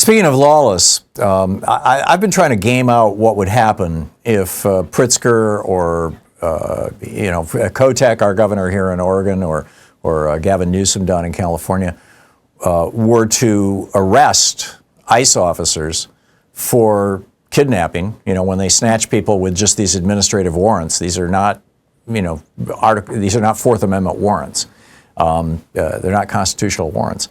speaking of lawless, I've been trying to game out what would happen if Pritzker or Kotek, our governor here in Oregon, or Gavin Newsom down in California, were to arrest ICE officers for kidnapping. When they snatch people with just these administrative warrants, these are not, these are not Fourth Amendment warrants. They're not constitutional warrants.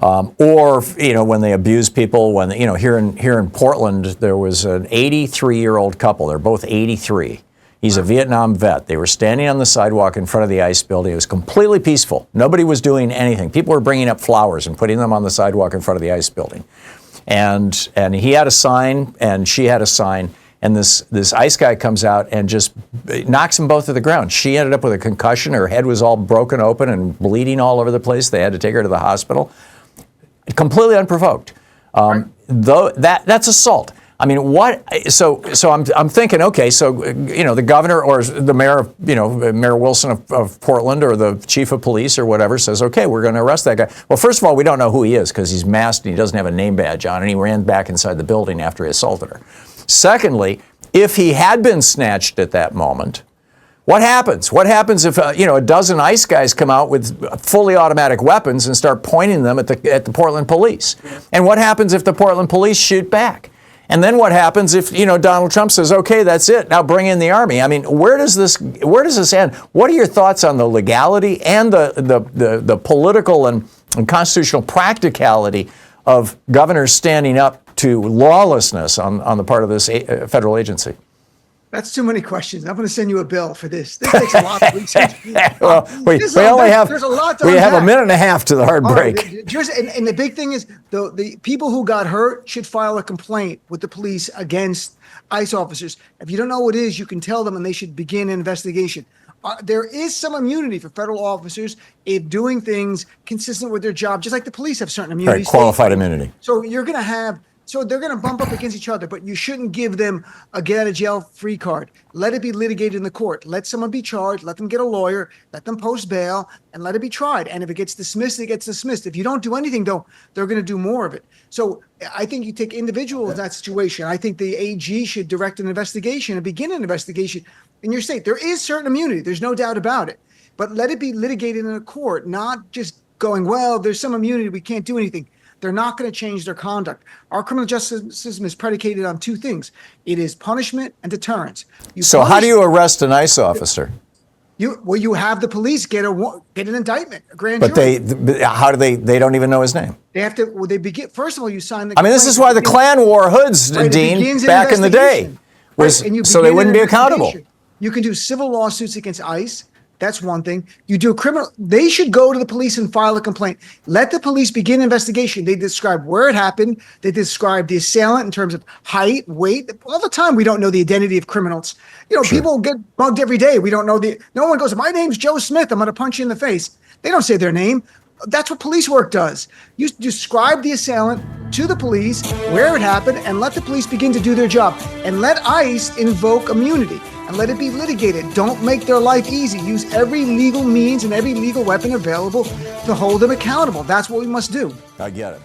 Or when they abuse people. When here in Portland, there was an 83-year-old couple. They're both 83. He's a Vietnam vet. They were standing on the sidewalk in front of the ICE building. It was completely peaceful. Nobody was doing anything. People were bringing up flowers and putting them on the sidewalk in front of the ICE building. And he had a sign, and she had a sign. And this ICE guy comes out and just knocks them both to the ground. She ended up with a concussion. Her head was all broken open and bleeding all over the place. They had to take her to the hospital. Completely unprovoked. Though that's assault. I mean, what? So I'm thinking, okay, so the governor or the mayor of Mayor Wilson of Portland, or the chief of police or whatever, says, okay, we're going to arrest that guy. Well, first of all, we don't know who he is because he's masked and he doesn't have a name badge on, and he ran back inside the building after he assaulted her. Secondly, if he had been snatched at that moment, what happens? What happens if a dozen ICE guys come out with fully automatic weapons and start pointing them at the Portland police? And what happens if the Portland police shoot back? And then what happens if Donald Trump says, "Okay, that's it. Now bring in the army"? I mean, where does this end? What are your thoughts on the legality and the political and constitutional practicality of governors standing up to lawlessness on the part of this federal agency? That's too many questions. I'm going to send you a bill for this. This takes a lot of research. Well, we only have a minute and a half to the hard break. Right. And the big thing is, the people who got hurt should file a complaint with the police against ICE officers. If you don't know what it is, you can tell them, and they should begin an investigation. There is some immunity for federal officers if doing things consistent with their job, just like the police have certain immunities. Right, qualified immunity. So you're going to have. So they're going to bump up against each other, but you shouldn't give them a get-out-of-jail-free card. Let it be litigated in the court. Let someone be charged. Let them get a lawyer. Let them post bail, and let it be tried. And if it gets dismissed, it gets dismissed. If you don't do anything, though, they're going to do more of it. So I think you take individuals in that situation. I think the AG should direct an investigation and begin an investigation in your state. There is certain immunity. There's no doubt about it. But let it be litigated in a court, not just going, well, there's some immunity. We can't do anything. They're not going to change their conduct. Our criminal justice system is predicated on two things. It is punishment and deterrence. So how do you arrest an ICE officer? You have the police get an indictment, a grand jury. But how do they don't even know his name? They have to, they begin, first of all, you sign the I mean, this is why the Klan wore hoods, right, Dean, back in the day, so they wouldn't be accountable. You can do civil lawsuits against ICE. That's one thing. You do a criminal. They should go to the police and file a complaint. Let the police begin an investigation. They describe where it happened. They describe the assailant in terms of height, weight. All the time, we don't know the identity of criminals. Sure. People get mugged every day. We don't know no one goes, my name's Joe Smith. I'm going to punch you in the face. They don't say their name. That's what police work does. You describe the assailant to the police, where it happened, and let the police begin to do their job. And let ICE invoke immunity and let it be litigated. Don't make their life easy. Use every legal means and every legal weapon available to hold them accountable. That's what we must do. I get it.